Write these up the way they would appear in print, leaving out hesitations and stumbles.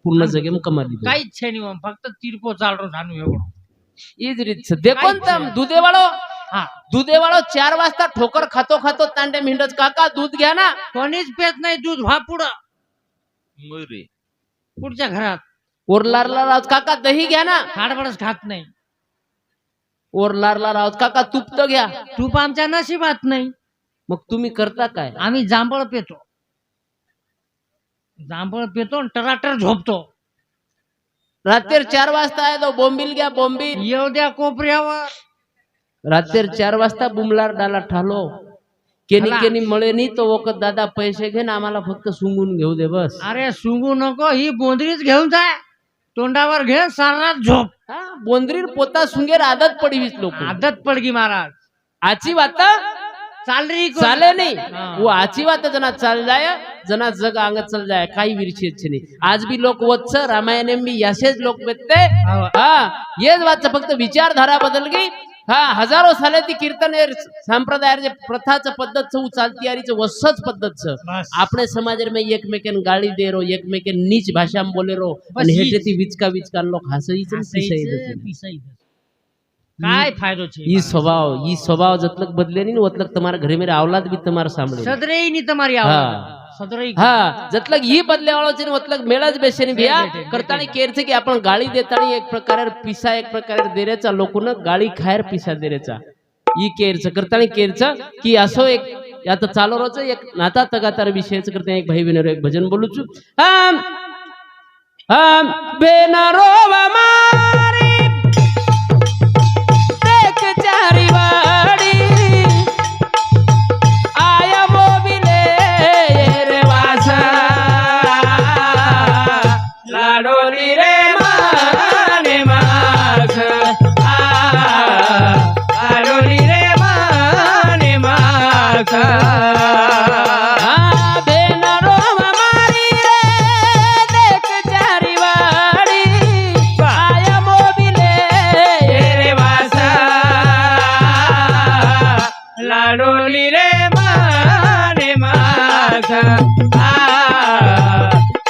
पूर्ण जगेम कमाली काहीच છે નહીં ફક્ત તીરપો ચાલરો જાનું એવડો ઈ જ રીત છે દેખો ને તમ દૂધેવાળો હા 4 વાजता ठोकर खातो खातो तांडे मिंडच काका दूध घ्या ना कोणीच पेत नाही दूध व्हापुडं मोरे पुढच्या घरात ओरलारला रावत काका दही घ्या ना खाडबडच खात नाही ओरलारला रावत काका तूप तर घ्या तूप आमच्या नशिबात नाही मग तुम्ही करता काय आम्ही जांभळ पितो आणि टराटर झोपतो रात्री 4 वाजता आहे तो बोंबील घ्या बोंबील येऊ द्या कोपऱ्यावर रात्री 4 वाजता बुमलार डाला ठालो केनी केनी मळे नाही तो वखत दादा पैसे घे ना आम्हाला फक्त सुंगून घेऊ दे बस अरे सुंगू नको ही बोंदरीच घेऊन जाय तोंडावर घे सारात झोप बोंदरीर पोता सुंगेर आदत पडी वीस लोक आदत पडगी महाराज आची बात चाल रही चाले नहीं वो आची बात जना चल जाए जना जग आंग चल जाए काही विरची अच्छी नहीं आज भी लोक वत्स रामायण में भी यसेच लोक बेतते हाँ येच बात फक्त विचारधारा बदल गई हाँ हजारों साले ती कीर्तन संप्रदाय प्रथाच पद्धत चालती आरी वसच पद्धत अपने समाज में एकमेकन गाड़ी दे रो एकमेकन नीच भाषा में बोले रो हेटे ती विचका विचका लोक हसई काय फायदो छे ई स्वभाव जतलक बदले नहीं उतलक तुम्हारे घरे मेरे औलाद भी तुम्हारे सामने सदरे ही नहीं तुम्हारी औलाद सदरे हाँ जतलक ही बदले वालों छे उतलक मेळाच बेशेनी भैया करतानी केर छे की आपण गाळी देतानी एक प्रकारे पिसा एक प्रकारे देरेचा लोकन गाळी खायर पिसा देरेचा ई केर छे करतानी केर छे की असो एक आता चालो रोज एक नाता तगातार विषयच करते एक भाई बहनरो एक भजन बोलू छु हम बेनरो मारी चारी वाड़ी आया मोबिले रे वासा लाडोली रे माने मास लाडोली रे माने मास लाडोली रे माने मास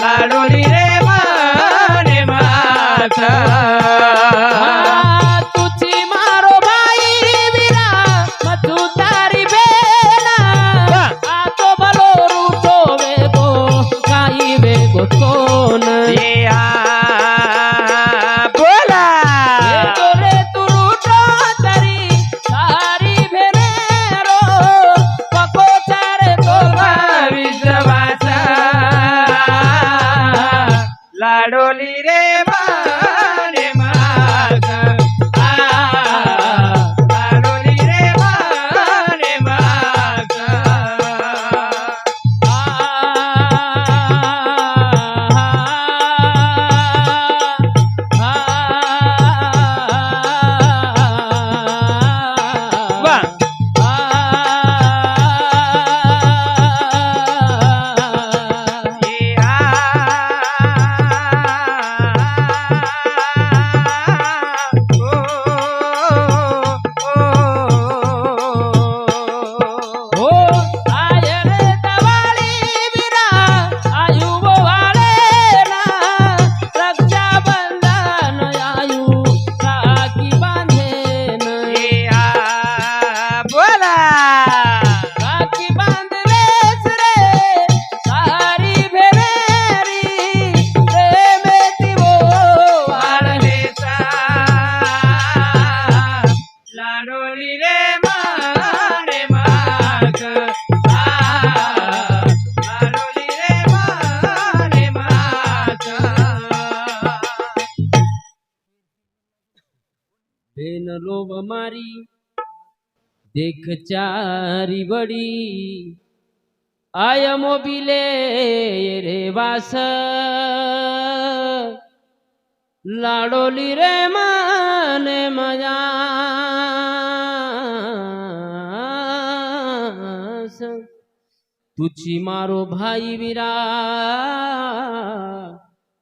लाडोली रे माने मास तुझी मारो भाई वीरा मधु तारी बेना आ तो भलो रूठो वेगो काई वेगो तोन बोला रे तू रूठो तरी सारी भेरे लाडोली रे माने मास लाडोली रे माने मास बेन लोभ मारी देख चारी बड़ी आय मोबिले रे वास लाडोली रे माने मजास तुझी मारो भाई वीरा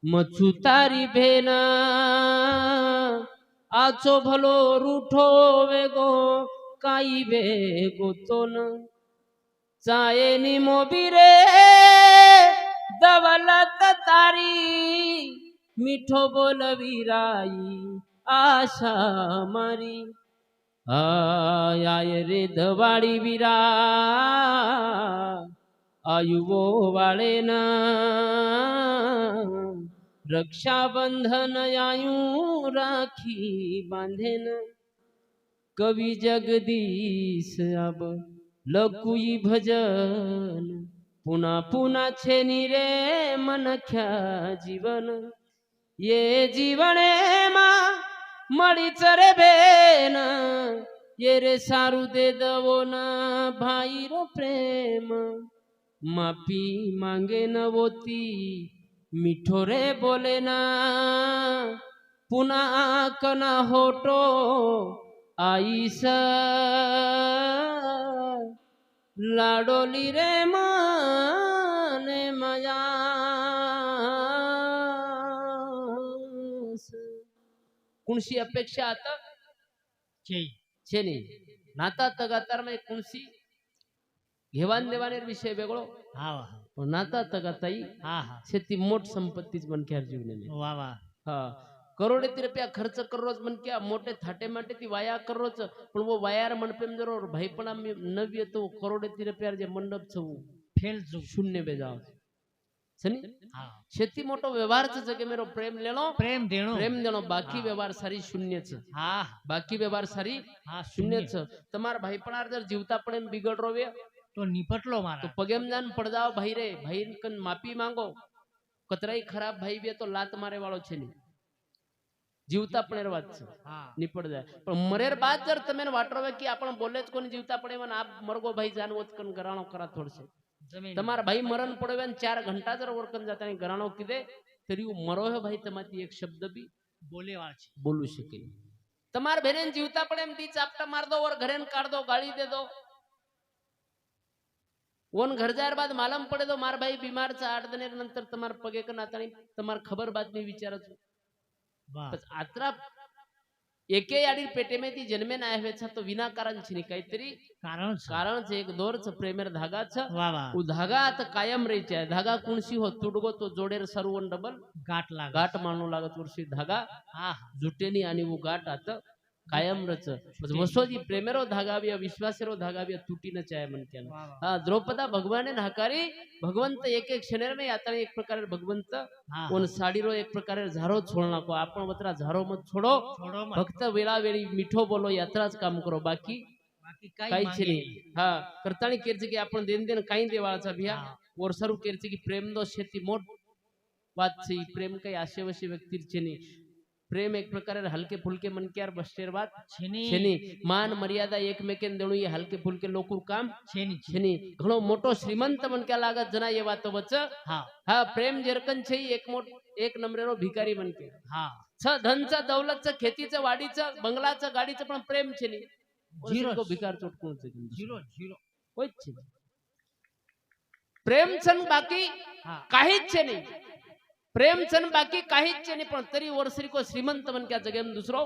मच्छू तारी भेना आचो भलो रूठो वेगो काई वेगो तो न चाये नि मोबिरे दवलत तारी મીઠો બોલવીરાઈ આશા મારી આય રે દવાડી વીરા આયુવો વાળે ના રક્ષાબંધન આયુ રાખી બાંધે ન કવિ જગદીશ આબ લકુઈ ભજન પુના પુના છે ની રે મનખ્યા જીવન ये जीवने मां मड़ी चरे बेन ये रे सारू दे दवो न भाई रो प्रेम माफी मांगे न वोती मीठो रे बोले ना पुना कना होटो आई स लाडोली रे माने मजा कुणसी अपेक्षा आता छे नहीं नाता तगातार में कुणसी घेवान देवाने विषय वेगळो पण नाता तगाताई शेती मोठ संपत्तीच मनक्यार जीवने हा करोडे रुपया खर्च करोच मनक्या मोठे थाटे माटे ती वाया करोच पण वो वायार मनपेम जरो भाईपणा नव्य तो करोडे रुपया जे मंडप छऊ फेल शून्य बेजाव सनी शेती मोटो व्यवहार छ जगे मेरो प्रेम लेनो प्रेम देनो बाकी व्यवहार सारी शून्य छ बाकी व्यवहार सारी शून्य छ तमार भाईपणार जर जीवता पण बिगड़ रोवे तो निपटलो मारा तो पगेम जान पड़ जाओ भाई रे भाई कन माफी मांगो कतराई खराब भाई बे तो लात मारे वाळो छे नी जीवता पण વાત छ निपट जाय पण मरेर बाद जर तमेन वाटरोवे की आपण बोलेच कोणी जीवता पण एवन आप मरगो भाई जानवत कन गराणो करा थोडसे तमार भाई मरण पड़े 4 घंटा जर वर्कन जाता गराणो किदे तरी मरो है भाई तमाती एक शब्द भी बोलू शके तमार बहन जीवता पड़े ती चापटा मार दो और घरेन काट दो गाड़ी दे दो वन घर जायर बाद मालूम पड़े दो मार भाई बीमार छ 8 दिन नंतर तमार पगे कन आता तमार खबर बातमी विचारच आत्रा एके याडी पेटे में ती जन्मे ना आवे छ तो विना कारण छनी काहीतरी कारण छे एक दोर छ प्रेमेर धागा छ उ धागा आता कायम रही छे धागा कुणसी हो तुडगो तो जोडेर सर्वन डबल गाठ मानू लागत वर्षी धागा जुटेनी आणि उ गाठ आता कायम रच वसोजी प्रेमेरो धागा बी विश्वासेरो धागा बी तुटी न चाहे मन के द्रौपदा भगवाने नाकारी भगवंत एक एक क्षणेर में आता एक प्रकार भगवंत उन साडीरो एक प्रकार झारो छोड़ना को आपण वतरा झारो मत छोड़ो भक्त वेला वेळी मिठो बोलो यात्राच काम करो बाकी काही छे नहीं हां करताणी केरचे की आपण देन देन काही देवाळाचा भिया वर्षारू केरचे की प्रेम दो शेती मोठ बात छे प्रेम काही आशेवशी व्यक्ती छे नहीं प्रेम एक प्रकार हल्के फुलके मन के यार बस्टेर बात छेनी मान मर्यादा एकमेकेन देणू ये हल्के फुलके लोकूर काम छेनी घणो मोटो श्रीमंत मन के लागत जना ये वातो वच हा प्रेम जरकन छे एक नंबरेरो भिकारी मन के छ धनचा दौलतचा खेतीचा वाडीचा बंगलाचा गाडीचा पण प्रेम छेनी जीरो को भिकार चोटकून छे जीरो होय छे प्रेम छन बाकी काहीच छे नहीं प्रेम छन बाकी काहीच नाही पण तरी वर्षरी को श्रीमंत मन क्या जगेम दुसरो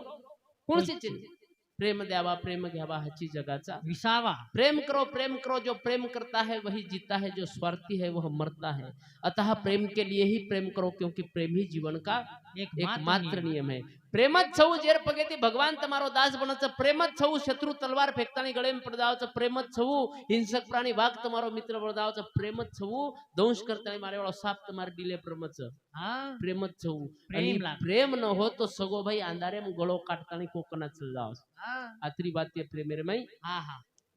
कोणसी चिन्ह प्रेम द्यावा प्रेम घ्यावा हाची जगाचा विसावा प्रेम करो जो प्रेम करता है वही जीता है जो स्वार्थी है वह मरता है अतः प्रेम के लिए ही प्रेम करो क्योंकि प्रेम ही जीवन का एकमात्र नियम है प्रेमच छऊ जेर पगेती भगवान तमारो दास बनच प्रेमच छऊ शत्रु तलवार फेकतानी गळे में पड़ जावच प्रेमच छऊ हिंसक प्राणी वाघ तमारो मित्र बन जावच प्रेमच छऊ दंश करतानी मारे वाळो साप तमार दिले प्रेमच प्रेमच छऊ प्रेम न हो तो सगो भाई अंधारे में गळो काटतानी कोकना चल जावच आतरी बात ये प्रेमेर में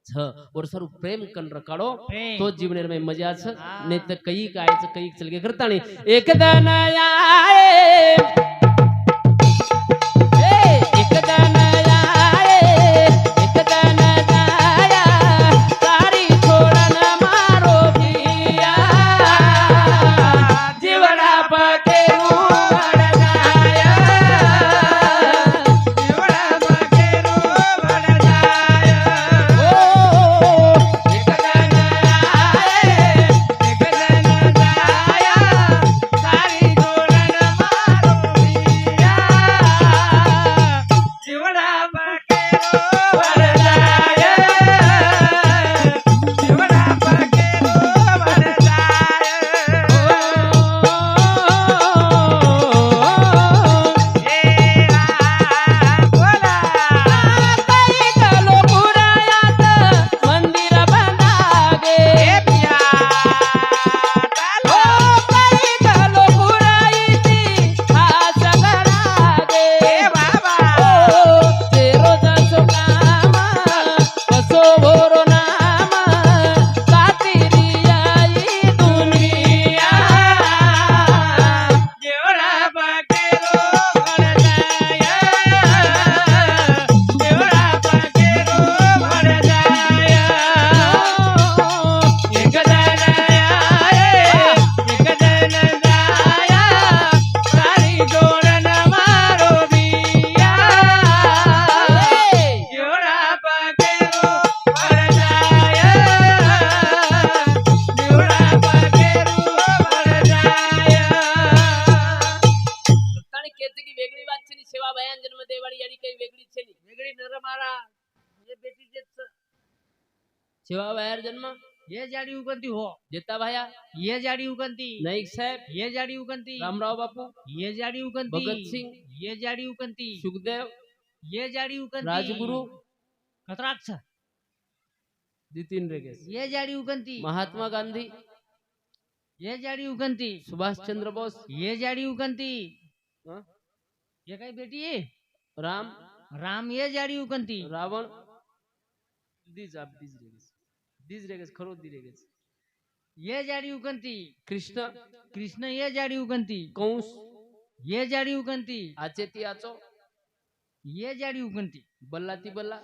छ वर्षारू प्रेम कन रकाडो तो जीवनेर में मजा छ नहीं तो कई कायच कई चल के करतानी एक दिन आए सेवा बाहेर जन्म ये जाडी उगंती हो जेता भाया ये जाडी उगंती नाईक साहेब ये जाडी उगंती रामराव बापू ये जाडी उगंती भगतसिंग ये जाडी उगंती सुखदेव ये जाडी उगंती राजगुरु कतराक्ष नितीन रेगेस ये जाडी उगंती महात्मा गांधी ये जाडी उगंती सुभाष चंद्र बोस ये जाडी उगंती हं? ये काय बेटी आहे राम राम ये जाडी उगंती रावण दीज रेगेस खरो दी रेगेस ये जाडी उगंती कृष्ण कृष्ण ये जाडी उगंती कंस ये जाडी उगंती आचेती आचो ये जाडी उगंती बल्लाती बल्ला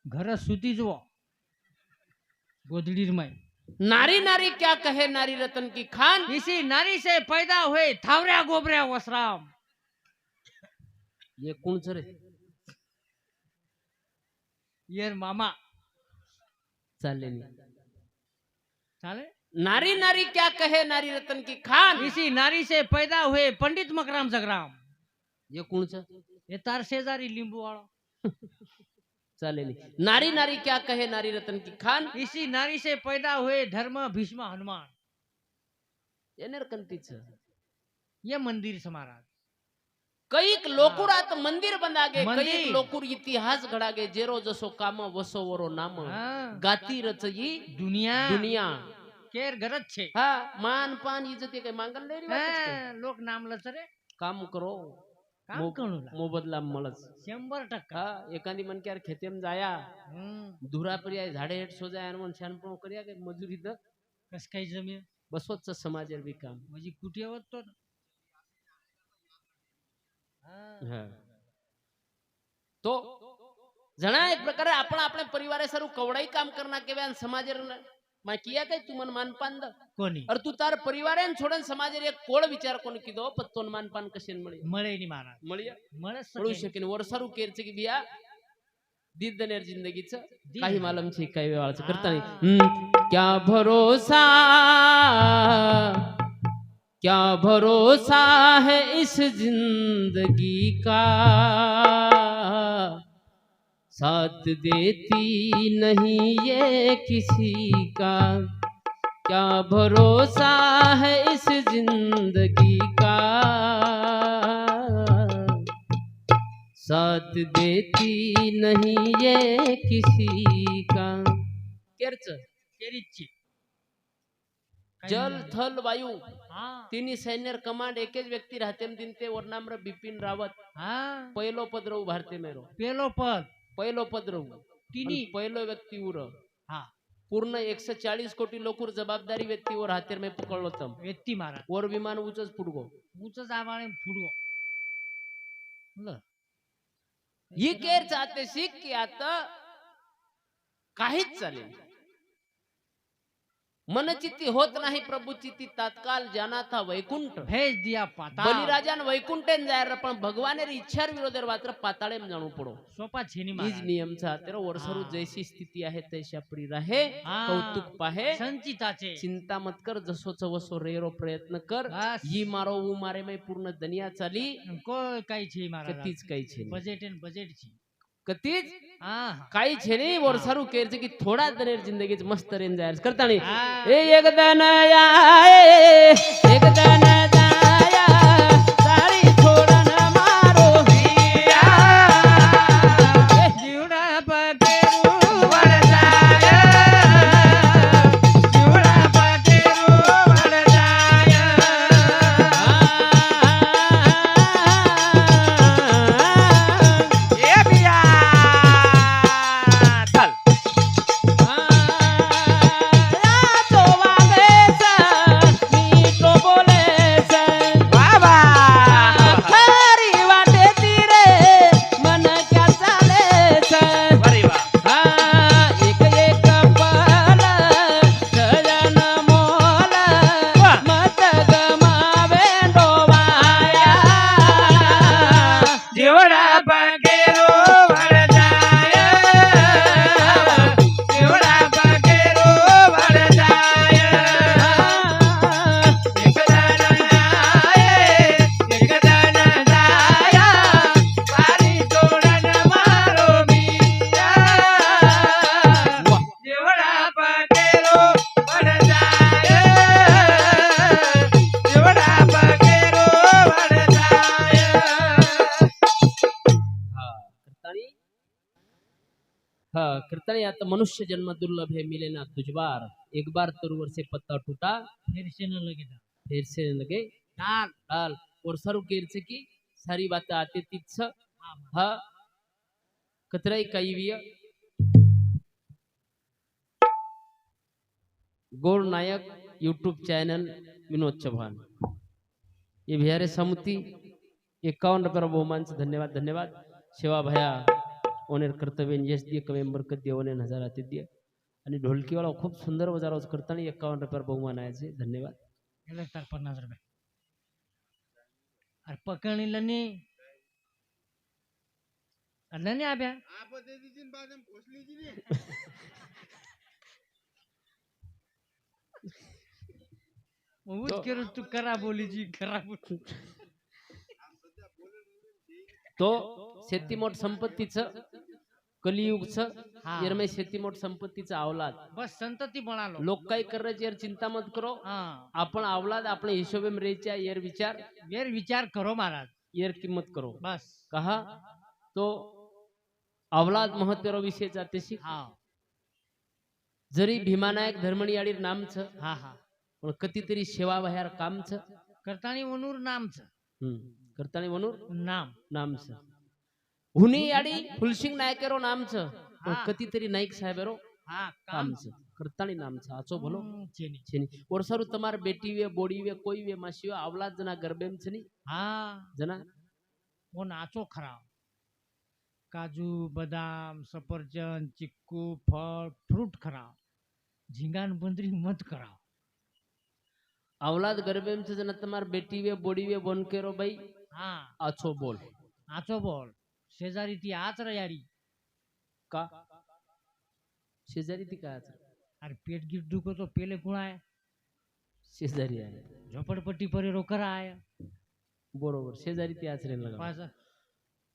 घर सुती जो गोदड़ीर में नारी नारी क्या कहे नारी रतन की खान इसी नारी से पैदा हुए थावऱ्या गोबऱ्या वसराम ये कौन रे ये मामा चाले नहीं चाले नारी नारी क्या कहे नारी रतन की खान इसी नारी से पैदा हुए पंडित मकराम जगराम ये कौन ये तार शेजारी लिंबू वाला चाले नहीं नारी नारी क्या कहे नारी रतन की खान इसी नारी से पैदा हुए धर्म भीष्म हनुमान ये नरकंतीच ये मंदिर समाराज कैक लोकुरात मंदिर बंदागे मंदिर. कैक लोकुर इतिहास घडागे जेरो जसो काम वसो वरो नाम हाँ. गाती रचई दुनिया दुनिया केर गरज छे हा मान पान इज्जत काही मागण नाही रे बापच काय. हाँ, लोक नाम लच रे काम करो काम करू मोबदला मळच 100% हा एखादी मन के यार खेतेम जाया हम्म. धुरा पर्याय झाडे हेठ सो जाय मन शानपण करिया के मजुरी द कस काही जमीन बसवच समाजेर बी काम म्हणजे कुठे होतो ना हा. तो जणा एक प्रकारे आपण आपल्या परिवारे सरू कवडाई काम करना केव्या समाजेर मा किया काय तू मन मानपान द कोणी और तू तार परिवारेन छोडन समाजेर एक कोळ विचार कोण किदो पत्तोन मानपान कशेन मळी मळे नी महाराज मळिया मळच पळू शकेन वरसारू केरचे की बिया दीदनेर जिंदगीच काही मालम छे काही वेळाच करता नाही क्या भरोसा क्या भरोसा है इस जिंदगी का साथ देती नहीं ये किसी का क्या भरोसा है इस जिंदगी का साथ देती नहीं ये किसी का केरच केरीची जल थल वायू हा तिन्ही सैन्यर कमांड एकच व्यक्ती राहते दिन ते वर्णाम्र बिपिन रावत हा पहिलो पदरव भारते मेरो पेलो पद पहिलो पदरव तिन्ही पहिलो व्यक्ती उर हा पूर्ण 140 कोटी लोकूर जबाबदारी व्यक्तीवर हातेर में पकडलो तम व्यक्ती महाराज वर विमान उचच फुडगो उच जामाने फुडगो ल ही केर चाहते शिक की आता काहीच चालेल मनचित्ती होत नाही प्रभुचित्ती तात्काल जाना था वैकुंठ भेज दिया पाताळ बलिराजान वैकुंठेन जायर पण भगवानेर इच्छार विरोधेर मात्र पाताळेम जाणू पडो सोपा छेनी ईज महाराज नियम चा तेरो वर्षरू हा. जैसी स्थिती आहे तैशा परी राहे हा. कौतुक पाहे संचिताचे चिंता मत कर जसोच वसो रेरो प्रयत्न कर बस. ही मारो ऊ मारे में पूर्ण दुनिया चाली कोई काही छे महाराज कतीच काही छे बजेट एन बजेट छी कतीच हा काही छे नहीं वर्षारू केरचे की थोडा दनेर जिंदगीच मस्त रेन जायर करता नहीं हा. ए एक दन आए एक दन जाया सारी छोड़न मारो हिया जीवडा पकेरू वड जाय जीवडा पकेरू वड जाय ए बिया चल तो वागेसा मीठो बोलेसा कीर्तन आता मनुष्य जन्म दुर्लभ है मिले ना तुझ बार एक बार तरुवर से पत्ता टूटा फिर से न लगे था फिर से लगे डाल डाल और सरू कीर्चे की सारी बातें आते तिच्छ हा कतराई कैविय गोल्ड नायक यूट्यूब चैनल विनोद चौहान ये बिहारे समिति 51 रुपये बहुमान से धन्यवाद धन्यवाद शिवा भया ओनेर कर्तव्य यश दिए कवेम बरकत दिए ओने हजार आते दिए आणि ढोलकीवाला खूप सुंदर वजारा करताना 51 रुपये बहुमान आहे धन्यवाद गेले तर 50 रुपये अरे पकड़नी लनी लनी आब्या मग केलं तू करा बोली जी करा बोली तो शेतीमोठ संपत्तीचं कलियुगचं हा. येरमे शेतीमोठ संपत्तीचं अवलाद बस संतती बनालो लोक काय करायचे यार चिंता मत करो हाँ आपण अवलाद अपने हिशोबे में रेच्या यार विचार वेर विचार करो महाराज यार किंमत करो बस कहा तो अवलाद महत्व विषय जाते शिक हा जरी भीमानायक धर्मणीयाडीर नामचं हा हा पण कधीतरी सेवा बाहेर कामचं करतानी वनूर नामच करताना म्हणून नाम नामचं हुनी याडी फुलसिंग नायकेरो नामचं पण हा. कधीतरी नाईक साहेबेरो हा काम कामचं करतानी नामचं आचो बोलो चेनी छेनी वर्षारू तमार बेटी वे बोडी वे कोई वे मासी वे अवलाद जना गर्भेम छनी हा जना वो नाचो खरा काजू बदाम सफरचंद चिक्कू फळ फ्रूट खरा झिंगान बंदरी मत करा अवलाद गर्भेम से जना तमार बेटी वे बोडी वे बन केरो भाई हा आचो बोल नाचो बोल शेजारी ती आच रे यारी का शेजारी ती काय आचर? अरे पेट गिट दुखतो पेले कुणा आहे शेजारी आहे झोपडपट्टी परे रोकरा आहे बरोबर शेजारी ती आचरेन लगा पास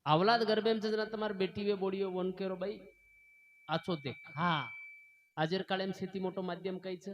अवलाद गर्भेम से जना तमार बेटी वे बोडी वे बन केरो भाई आचो ते हा आजेर काळेम शेती मोठो माध्यम कायचं